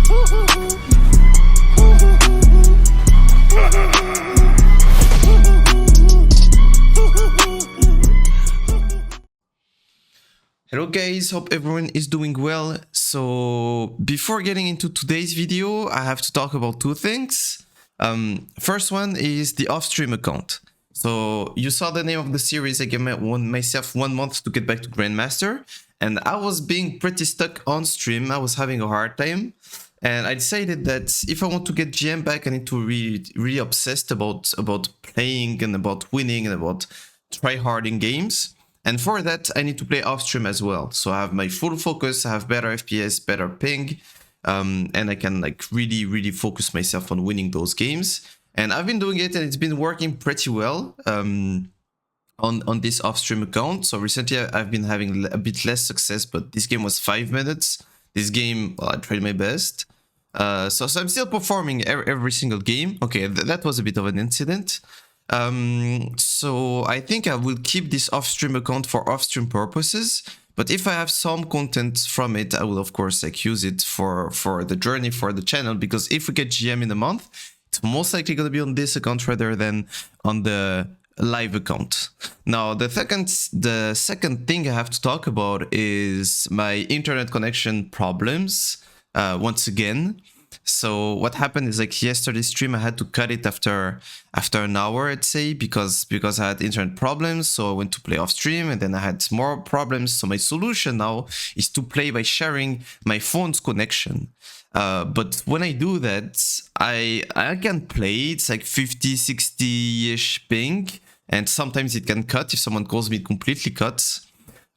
Hello guys, hope everyone is doing well. So before getting into today's video, I have to talk about two things. First one is the off-stream account. So you saw the name of the series. I gave myself 1 month to get back to Grandmaster, and I was being pretty stuck on stream. I was having a hard time, and I decided that if I want to get GM back, I need to really obsessed about playing and about winning and about try-harding games. And for that, I need to play off-stream as well. So I have my full focus, I have better FPS, better ping, and I can like really focus myself on winning those games. And I've been doing it, and it's been working pretty well on this off-stream account. So recently I've been having a bit less success, but this game was 5 minutes. This game, well, I tried my best. So I'm still performing every single game. Okay, that was a bit of an incident. So I think I will keep this off-stream account for off-stream purposes, but if I have some content from it, I will of course like use it for the journey, for the channel, because if we get GM in a month, it's most likely going to be on this account rather than on the live account. Now the second thing I have to talk about is my internet connection problems once again. So what happened is like yesterday's stream, I had to cut it after an hour, I'd say, because I had internet problems. So I went to play off stream, and then I had more problems. So my solution now is to play by sharing my phone's connection. But when I do that, I can play. It's like 50, 60-ish ping, and sometimes it can cut. If someone calls me, it completely cuts.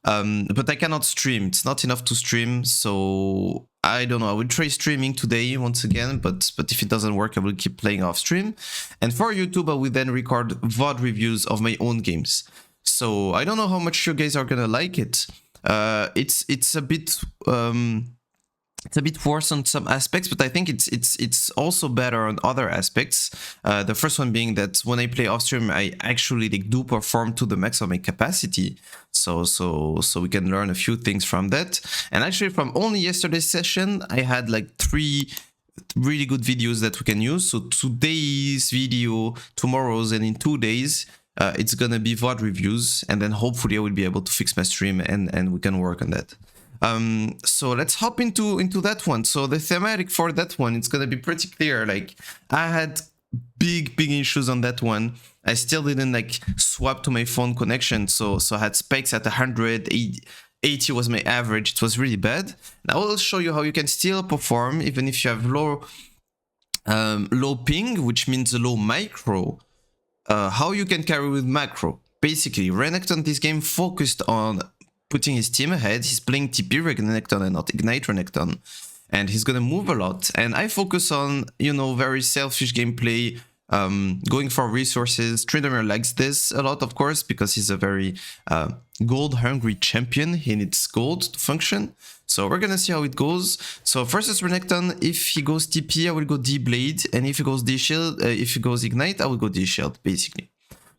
But I cannot stream. It's not enough to stream, so I don't know. I will try streaming today once again, but if it doesn't work, I will keep playing off stream. And for YouTube, I will then record VOD reviews of my own games. So I don't know how much you guys are gonna like it. It's a bit worse on some aspects, but I think it's also better on other aspects. The first one being that when I play off stream, I actually like do perform to the max of my capacity. So we can learn a few things from that. And actually, from only yesterday's session, I had like 3 really good videos that we can use. So today's video, tomorrow's, and in 2 days, it's gonna be VOD reviews, and then hopefully I will be able to fix my stream and we can work on that. So let's hop into that one. So the thematic for that one, it's gonna be pretty clear. Like I had big issues on that one. I still didn't like swap to my phone connection, so I had spikes at 100, 80 was my average. It was really bad. Now I will show you how you can still perform even if you have low ping, which means a low micro. How you can carry with macro. Basically, Renekton this game focused on putting his team ahead. He's playing TP Renekton and not Ignite Renekton, and he's gonna move a lot. And I focus on, you know, very selfish gameplay, going for resources. Tryndamere likes this a lot, of course, because he's a very gold-hungry champion. He needs gold to function. So we're gonna see how it goes. So versus Renekton, if he goes TP, I will go D-Blade, and if he goes D-Shield, if he goes Ignite, I will go D-Shield, basically.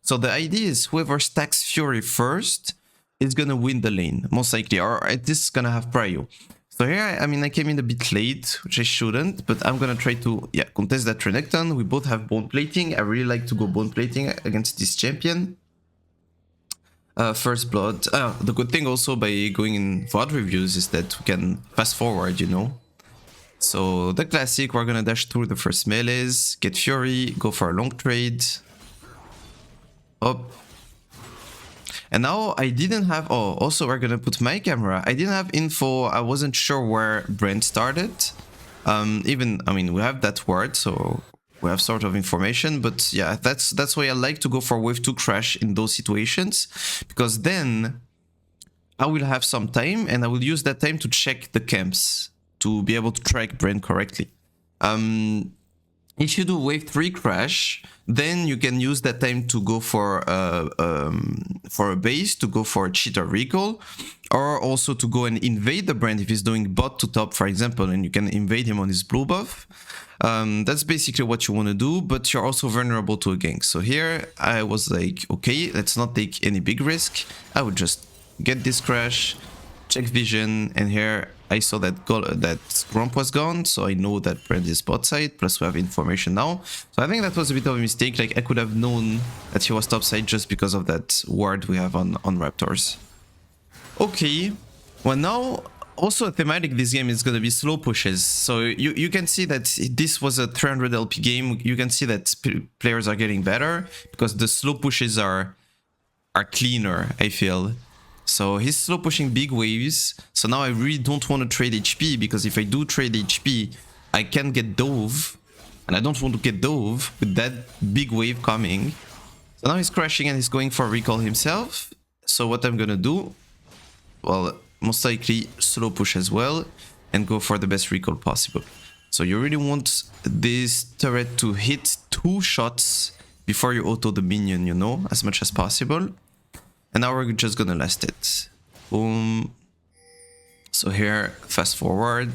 So the idea is whoever stacks Fury first is gonna win the lane, most likely, or this is gonna have prio. So here, I mean, I came in a bit late, which I shouldn't, but I'm gonna try to, yeah, contest that Renekton. We both have bone plating. I really like to go bone plating against this champion. First blood. The good thing also by going in VOD reviews is that we can fast forward, you know. So the classic, we're gonna dash through the first melees, get Fury, go for a long trade. Up. And now I didn't have, oh, also we're gonna put my camera. I didn't have info, I wasn't sure where Brent started. I mean, we have that word, so we have sort of information, but yeah, that's why I like to go for wave 2 crash in those situations, because then I will have some time and I will use that time to check the camps to be able to track Brent correctly. If you do wave 3 crash, then you can use that time to go for a base, to go for a cheater recall, or also to go and invade the brand if he's doing bot to top, for example, and you can invade him on his blue buff. That's basically what you want to do, but you're also vulnerable to a gank. So here I was like, okay, let's not take any big risk. I would just get this crash, check vision, and here I saw that that Gromp was gone, so I know that Brand is bot side, plus we have information now. So I think that was a bit of a mistake. Like, I could have known that he was top side just because of that ward we have on Raptors. Okay, well now, also a thematic this game is going to be slow pushes. So you can see that this was a 300 LP game. You can see that players are getting better because the slow pushes are cleaner, I feel. So he's slow pushing big waves. So now I really don't want to trade HP, because if I do trade HP, I can get dove. And I don't want to get dove with that big wave coming. So now he's crashing and he's going for recall himself. So what I'm gonna do, well, most likely slow push as well and go for the best recall possible. So you really want this turret to hit 2 shots before you auto the minion, you know, as much as possible. And now we're just gonna last it. Boom. So here, fast forward.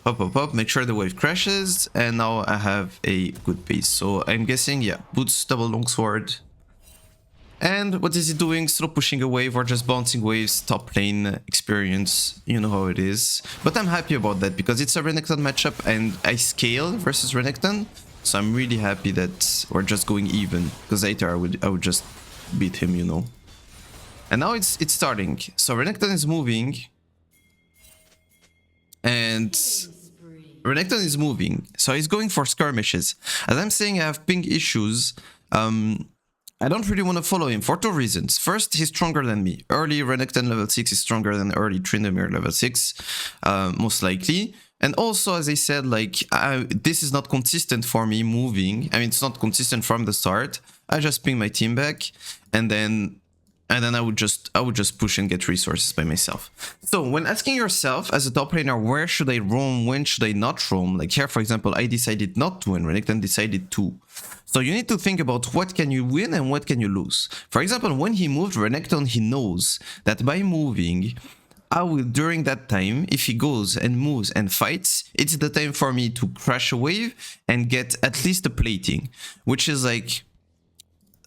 Pop, pop, pop. Make sure the wave crashes. And now I have a good base. So I'm guessing, yeah, boots, double longsword. And what is he doing? Slow pushing a wave or just bouncing waves, top lane experience. You know how it is. But I'm happy about that because it's a Renekton matchup and I scale versus Renekton. So I'm really happy that we're just going even, because later I would just beat him, you know. And now it's starting. So Renekton is moving. And Renekton is moving. So he's going for skirmishes. As I'm saying, I have ping issues. I don't really want to follow him for 2 reasons. First, he's stronger than me. Early Renekton level 6 is stronger than early Tryndamere level 6, most likely. And also, as I said, like, this is not consistent for me moving. I mean, it's not consistent from the start. I just ping my team back, and then I would just push and get resources by myself. So when asking yourself as a top laner, where should I roam, when should I not roam? Like here, for example, I decided not to, and Renekton decided to. So you need to think about what can you win and what can you lose. For example, when he moved Renekton, he knows that by moving, I will, during that time, if he goes and moves and fights, it's the time for me to crash a wave and get at least a plating, which is like,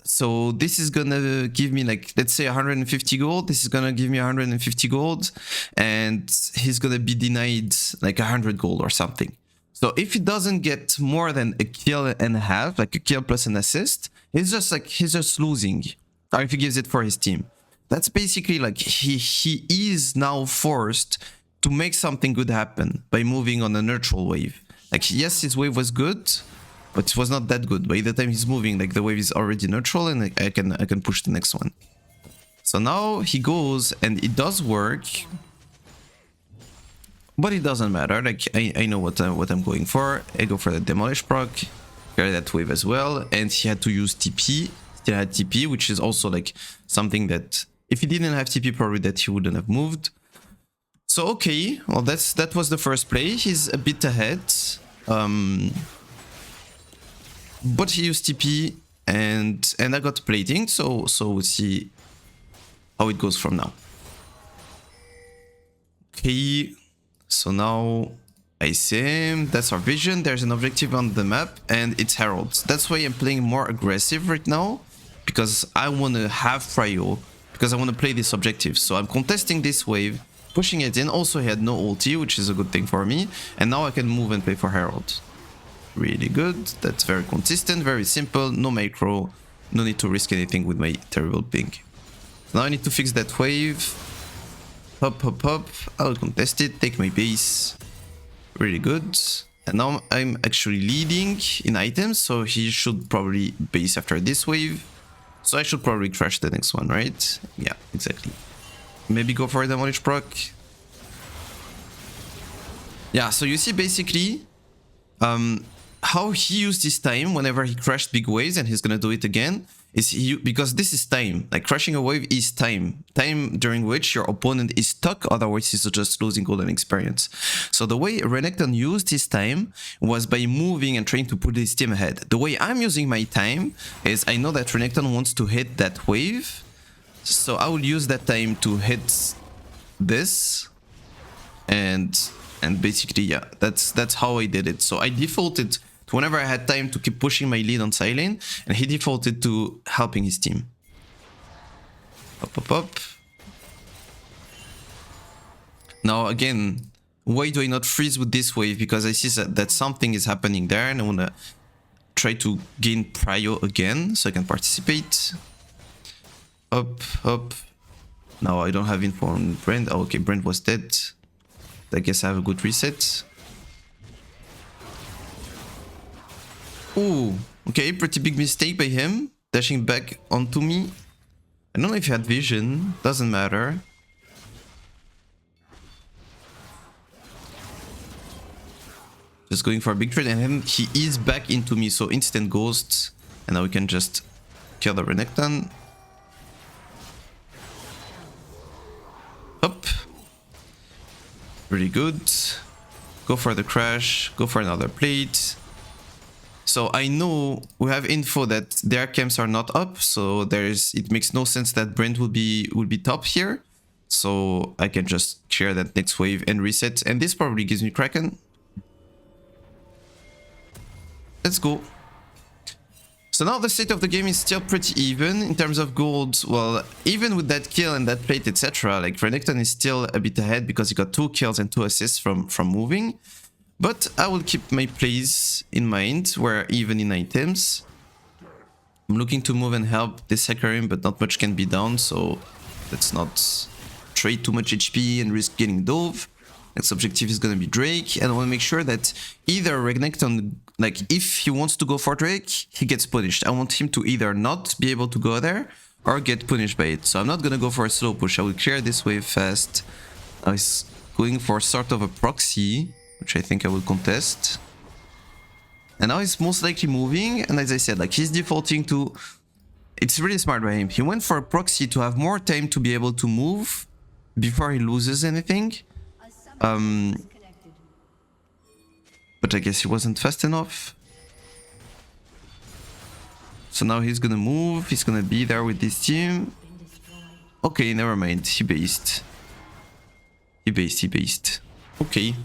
so this is gonna give me like, let's say 150 gold, this is gonna give me 150 gold, and he's gonna be denied like 100 gold or something. So if he doesn't get more than a kill and a half, like a kill plus an assist, he's just losing. Or if he gives it for his team. That's basically like he is now forced to make something good happen by moving on a neutral wave. Like, yes, his wave was good, but it was not that good. By the time he's moving, like the wave is already neutral and I can push the next one. So now he goes and it does work. But it doesn't matter, like I know what I'm going for. I go for the demolish proc, carry that wave as well, and he had to use TP. Still had TP, which is also like something that if he didn't have TP, probably that he wouldn't have moved. So okay, well that was the first play. He's a bit ahead, but he used TP and I got plating. So we'll see how it goes from now. Okay. So now I see him, that's our vision, there's an objective on the map and it's Herald. That's why I'm playing more aggressive right now, because I want to have prio, because I want to play this objective. So I'm contesting this wave, pushing it in. Also he had no ulti, which is a good thing for me, and now I can move and play for Herald. Really good, that's very consistent, very simple, no macro, no need to risk anything with my terrible ping. So now I need to fix that wave. Hop, hop, hop, I'll contest it, take my base. Really good. And now I'm actually leading in items, so he should probably base after this wave. So I should probably crash the next one, right? Yeah, exactly. Maybe go for a demolish proc. Yeah, so you see basically how he used his time whenever he crashed big waves, and he's gonna do it again. Because this is time, like crashing a wave is time during which your opponent is stuck, otherwise he's just losing golden experience. So the way Renekton used his time was by moving and trying to put his team ahead. The way I'm using my time is I know that Renekton wants to hit that wave, so I will use that time to hit this, and basically, yeah, that's how I did it. So I defaulted to whenever I had time to keep pushing my lead on side lane, and he defaulted to helping his team. Up, up, up. Now again, why do I not freeze with this wave? Because I see that something is happening there and I want to try to gain prio again so I can participate. Up, up. Now I don't have info on Brand. Oh, okay, Brand was dead. I guess I have a good reset. Ooh, okay, pretty big mistake by him. Dashing back onto me. I don't know if he had vision. Doesn't matter. Just going for a big trade, and then he is back into me, so instant ghost. And now we can just kill the Renekton. Up. Really good. Go for the crash. Go for another plate. So I know we have info that their camps are not up, so it makes no sense that Brent will be top here. So I can just share that next wave and reset, and this probably gives me Kraken. Let's go. So now the state of the game is still pretty even in terms of gold. Well, even with that kill and that plate, etc., like Renekton is still a bit ahead because he got 2 kills and 2 assists from moving. But I will keep my plays in mind, where even in items. I'm looking to move and help this Hecarim, but not much can be done, so let's not trade too much HP and risk getting Dove. Next objective is gonna be Drake, and I want to make sure that either Renekton, like if he wants to go for Drake, he gets punished. I want him to either not be able to go there or get punished by it. So I'm not gonna go for a slow push. I will clear this wave fast. I was going for sort of a proxy, which I think I will contest. And now he's most likely moving, and as I said, like he's defaulting to... It's really smart by him. He went for a proxy to have more time to be able to move before he loses anything. But I guess he wasn't fast enough. So now he's gonna move, he's gonna be there with this team. Okay, never mind, he based. He based. Okay.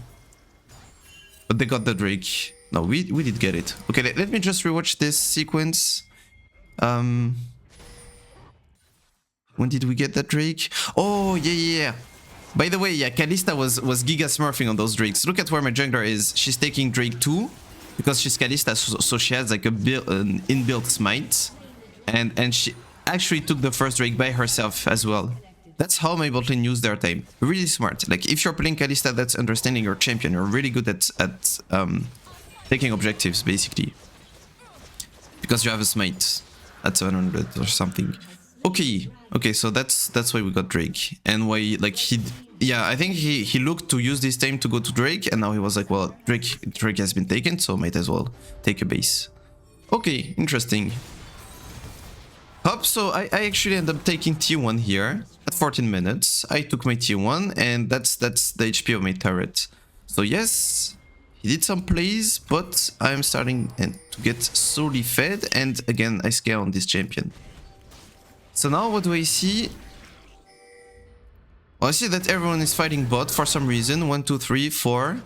But they got the Drake. No, we did get it. Okay, let me just rewatch this sequence. When did we get that Drake? Oh, yeah. By the way, yeah, Kalista was giga smurfing on those Drakes. Look at where my jungler is. She's taking Drake 2 because she's Kalista, so she has like an inbuilt smite. And she actually took the first Drake by herself as well. That's how my bot lane used their time. Really smart. Like if you're playing Kalista, that's understanding your champion. You're really good at taking objectives, basically. Because you have a smite at 700 or something. Okay, so that's why we got Drake. And why, like, I think he looked to use this time to go to Drake, and now he was like, well, Drake has been taken, so might as well take a base. Okay, interesting. Hop, so I actually ended up taking T1 here at 14 minutes. I took my T1, and that's the HP of my turret. So yes, he did some plays, but I'm starting to get slowly fed, and again, I scale on this champion. So now what do I see? Well, I see that everyone is fighting bot for some reason. 1, 2, 3, 4.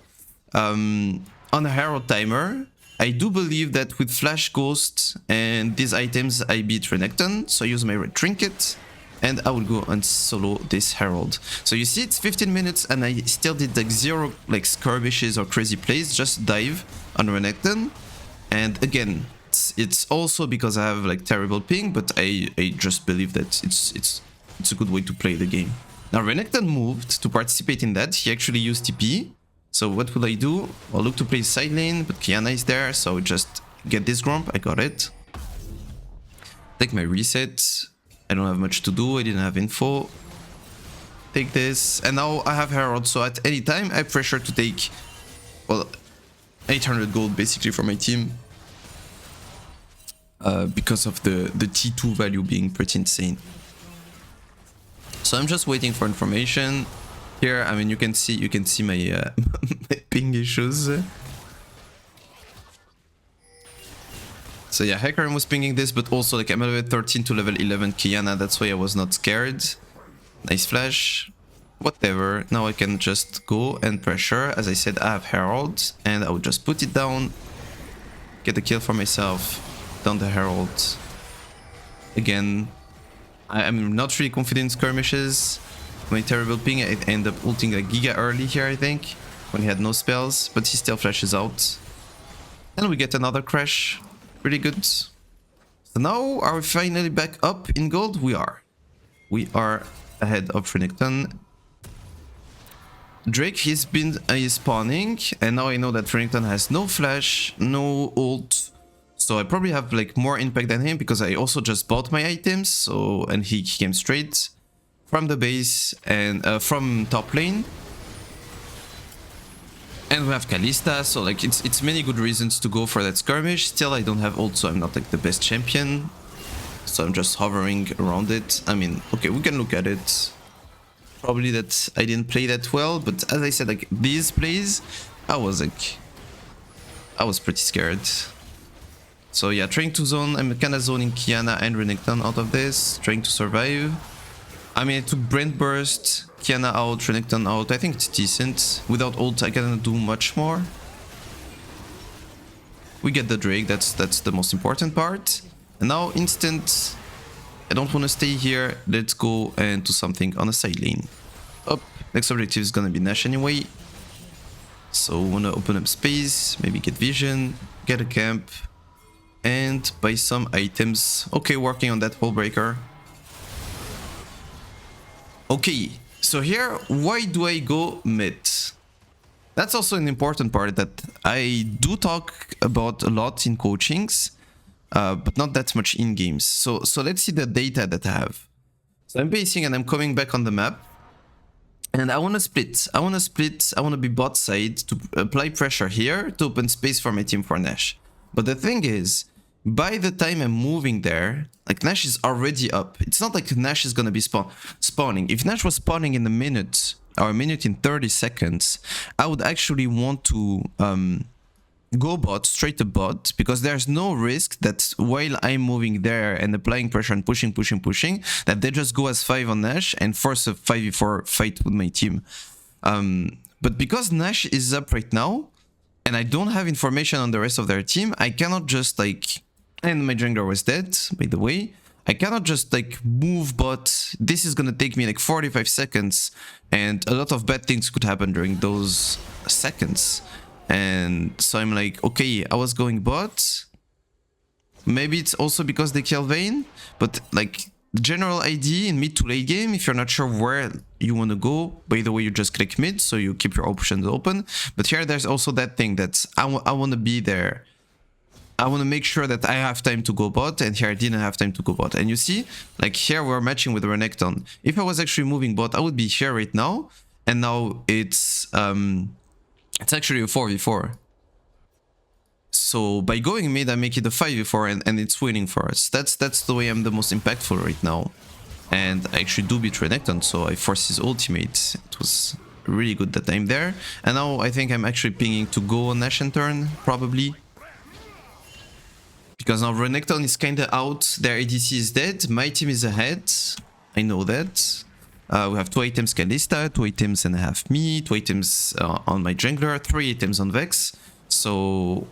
On a Herald timer. I do believe that with Flash Ghost and these items I beat Renekton. So I use my red trinket. And I will go and solo this Herald. So you see it's 15 minutes and I still did like 0 like skirmishes or crazy plays. Just dive on Renekton. And again... It's also because I have like terrible ping, but I just believe that it's a good way to play the game. Now Renekton moved to participate in that. He actually used TP. So what will I do? I'll look to play side lane, but Kiana is there, so just get this Gromp. I got it. Take my reset. I don't have much to do. I didn't have info. Take this, and now I have Herald. So at any time, I pressure to take, well, 800 gold basically for my team. Because of the T2 value being pretty insane. So I'm just waiting for information. Here, I mean, you can see my, my ping issues. So yeah, Hecarim was pinging this, but also like I'm level 13 to level 11 Kiana. That's why I was not scared. Nice flash. Whatever. Now I can just go and pressure. As I said, I have Herald, and I would just put it down. Get a kill for myself. Down the Herald. Again, I'm not really confident in skirmishes. My terrible ping, I end up ulting like Giga early here, I think, when he had no spells, but he still flashes out. And we get another crash. Pretty good. So now, are we finally back up in gold? We are. We are ahead of Renekton. Drake, he's been spawning, and now I know that Renekton has no flash, no ult. So I probably have like more impact than him because I also just bought my items. So, and he came straight from the base and from top lane. And we have Kalista, so like it's many good reasons to go for that skirmish. Still, I don't have ult, so I'm not like the best champion. So I'm just hovering around it. I mean, okay, we can look at it. Probably that I didn't play that well, but as I said, like these plays, I was pretty scared. So yeah, trying to zone, I'm kinda zoning Kiana and Renekton out of this, trying to survive. I mean, I took Brand Burst, Kiana out, Renekton out. I think it's decent. Without ult, I cannot do much more. We get the Drake, that's the most important part. And now, instant. I don't want to stay here. Let's go and do something on a side lane. Up. Next objective is gonna be Nash anyway. So, wanna open up space, maybe get vision, get a camp, and buy some items. Okay, working on that wall breaker. Okay, so here, why do I go mid? That's also an important part that I do talk about a lot in coachings, but not that much in games. So let's see the data that I have. So I'm basing and I'm coming back on the map. And I want to split. I want to be bot side to apply pressure here to open space for my team for Nash. But the thing is, by the time I'm moving there, like Nash is already up. It's not like Nash is gonna be spawning. If Nash was spawning in a minute or a minute in 30 seconds, I would actually want to go bot, straight to bot, because there's no risk that while I'm moving there and applying pressure and pushing, that they just go as 5 on Nash and force a 5v4 fight with my team. But because Nash is up right now, and I don't have information on the rest of their team, I cannot just like... And my jungler was dead, by the way. I cannot just like move bot. This is gonna take me like 45 seconds. And a lot of bad things could happen during those seconds. And so I'm like, okay, I was going bot. Maybe it's also because they kill Vayne. But like the general idea in mid to late game, if you're not sure where you want to go, by the way, you just click mid. So you keep your options open. But here there's also that thing that I want to be there. I want to make sure that I have time to go bot, and here I didn't have time to go bot. And you see, like here we're matching with Renekton. If I was actually moving bot, I would be here right now, and now it's actually a 4v4. So by going mid, I make it a 5v4, and it's winning for us. That's the way I'm the most impactful right now. And I actually do beat Renekton, so I forced his ultimate. It was really good that I'm there. And now I think I'm actually pinging to go on Nash and turn, probably. Because now Renekton is kinda out, their ADC is dead, my team is ahead, I know that. We have 2 items Kalista, 2 items and a half me, 2 items on my jungler, 3 items on Vex. So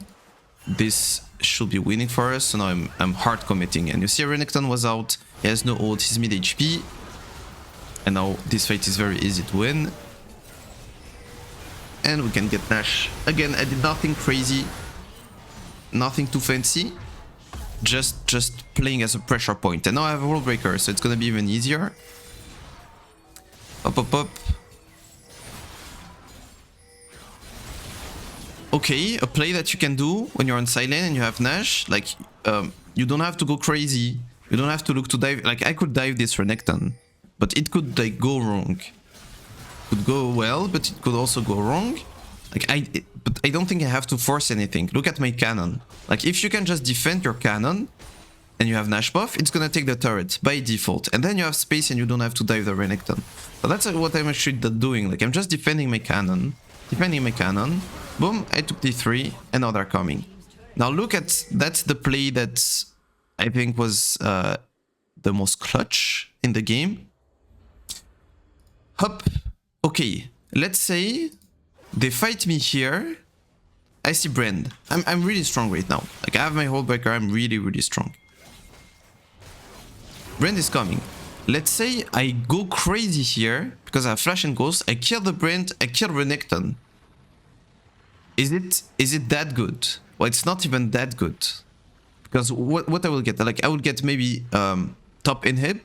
this should be winning for us, so now I'm hard committing. And you see Renekton was out, he has no ult, he's mid HP. And now this fight is very easy to win. And we can get Nash. Again, I did nothing crazy, nothing too fancy. Just playing as a pressure point. And now I have a wall breaker, so it's gonna be even easier. Up. Okay, a play that you can do when you're on side lane and you have Nash, like, you don't have to go crazy. You don't have to look to dive. Like, I could dive this Renekton, but it could, like, go wrong. It could go well, but it could also go wrong. Like, but I don't think I have to force anything. Look at my cannon. Like, if you can just defend your cannon and you have Nash buff, it's gonna take the turret by default. And then you have space and you don't have to dive the Renekton. So that's what I'm actually doing. Like, I'm just defending my cannon. Boom, I took D3 and now they're coming. Now look at, that's the play that I think was the most clutch in the game. Hop. Okay, let's say they fight me here. I see Brand. I'm really strong right now. Like, I have my whole breaker. I'm really strong. Brand is coming. let's say I go crazy here because I have Flash and Ghost. I kill the Brand, I kill Renekton. Is it that good? Well, it's not even that good. Because what I will get, like I will get maybe top inhib,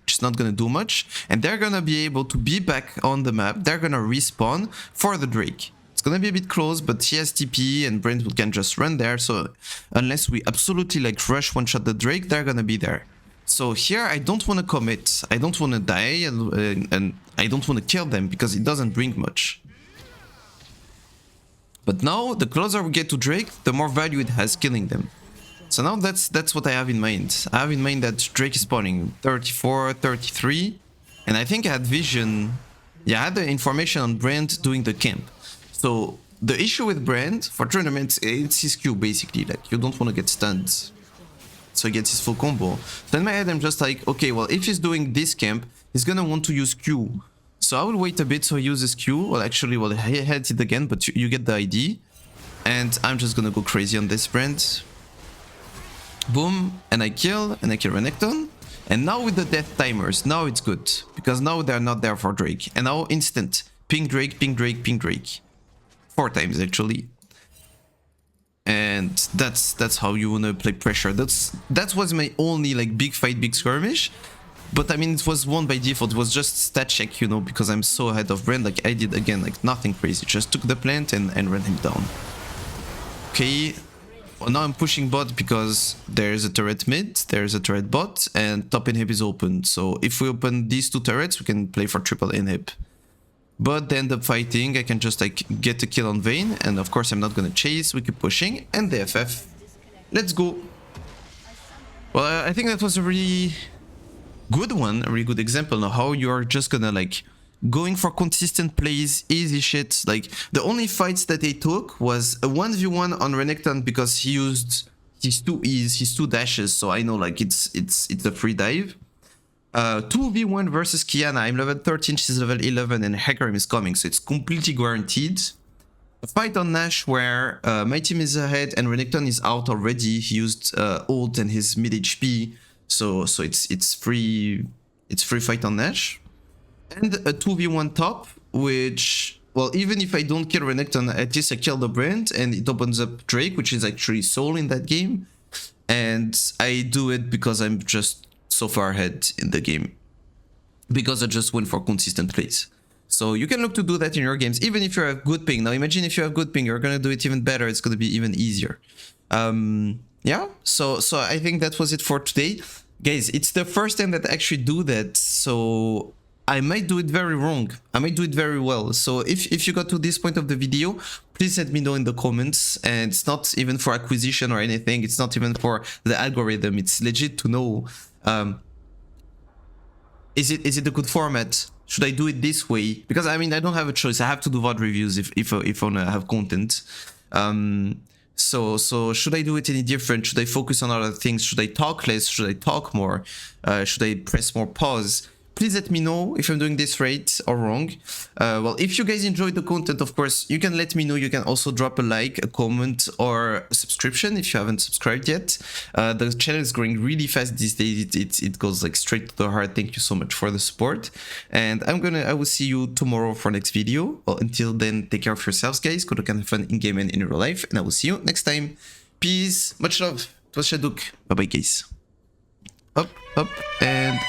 which is not gonna do much, and they're gonna be able to be back on the map. They're gonna respawn for the Drake. It's gonna be a bit close, but he has TP and Brent can just run there. So unless we absolutely like rush one shot the Drake, they're gonna be there. So here I don't want to commit. I don't want to die, and I don't want to kill them because it doesn't bring much. But now, the closer we get to Drake, the more value it has killing them. So now that's what I have in mind. I have in mind that Drake is spawning 34, 33. And I think I had vision... Yeah, I had the information on Brand doing the camp. So the issue with Brand, for tournaments, it's his Q basically. Like, you don't want to get stunned. So he gets his full combo. So in my head I'm just like, okay, well, if he's doing this camp, he's gonna want to use Q. So I will wait a bit so he uses Q. Well, actually, well, he hits it again, but you get the ID. And I'm just gonna go crazy on this Brand. Boom, and I kill Renekton. And now with the death timers, now it's good. Because now they're not there for Drake. And now instant. Ping Drake, ping Drake, ping Drake. 4 times actually. And that's how you wanna play pressure. That was my only like big fight, big skirmish. But I mean, it was won by default. It was just stat check, you know, because I'm so ahead of Brand. Like I did again, like nothing crazy. Just took the plant and ran him down. Okay. Well, now I'm pushing bot because there's a turret mid, there's a turret bot, and top inhib is open. So if we open these 2 turrets, we can play for triple inhib. But they end up fighting. I can just like get a kill on Vayne, and of course I'm not gonna chase. We keep pushing, and the FF. Let's go. Well, I think that was a really good one, a really good example of how you're just gonna like going for consistent plays, easy shit. Like the only fights that they took was a 1v1 on Renekton because he used his 2 E's, his 2 dashes, so I know like it's a free dive. 2v1 versus Kiana. I'm level 13, she's level 11, and Hecarim is coming, so it's completely guaranteed. A fight on Nash where my team is ahead and Renekton is out already. He used ult and his mid HP. So it's free fight on Nash. And a 2v1 top, which, well, even if I don't kill Renekton, at least I kill the Brand and it opens up Drake, which is actually Soul in that game. And I do it because I'm just so far ahead in the game. Because I just went for consistent plays. So you can look to do that in your games, even if you have good ping. Now imagine if you have good ping, you're gonna do it even better. It's gonna be even easier. Yeah, so I think that was it for today. Guys, it's the first time that I actually do that, so I might do it very wrong. I might do it very well. So if you got to this point of the video, please let me know in the comments. And it's not even for acquisition or anything. It's not even for the algorithm. It's legit to know, is it a good format? Should I do it this way? Because I mean, I don't have a choice. I have to do VOD reviews if I want to have content. So should I do it any different? Should I focus on other things? Should I talk less? Should I talk more? Should I press more pause? Please let me know if I'm doing this right or wrong. Well, if you guys enjoyed the content, of course, you can let me know. You can also drop a like, a comment, or a subscription if you haven't subscribed yet. The channel is growing really fast these days. It goes like straight to the heart. Thank you so much for the support. And I will see you tomorrow for next video. Well, until then, take care of yourselves, guys. Go to kind of fun in game and in real life. And I will see you next time. Peace. Much love. It was Chaddouk. Bye bye, guys. Up, and...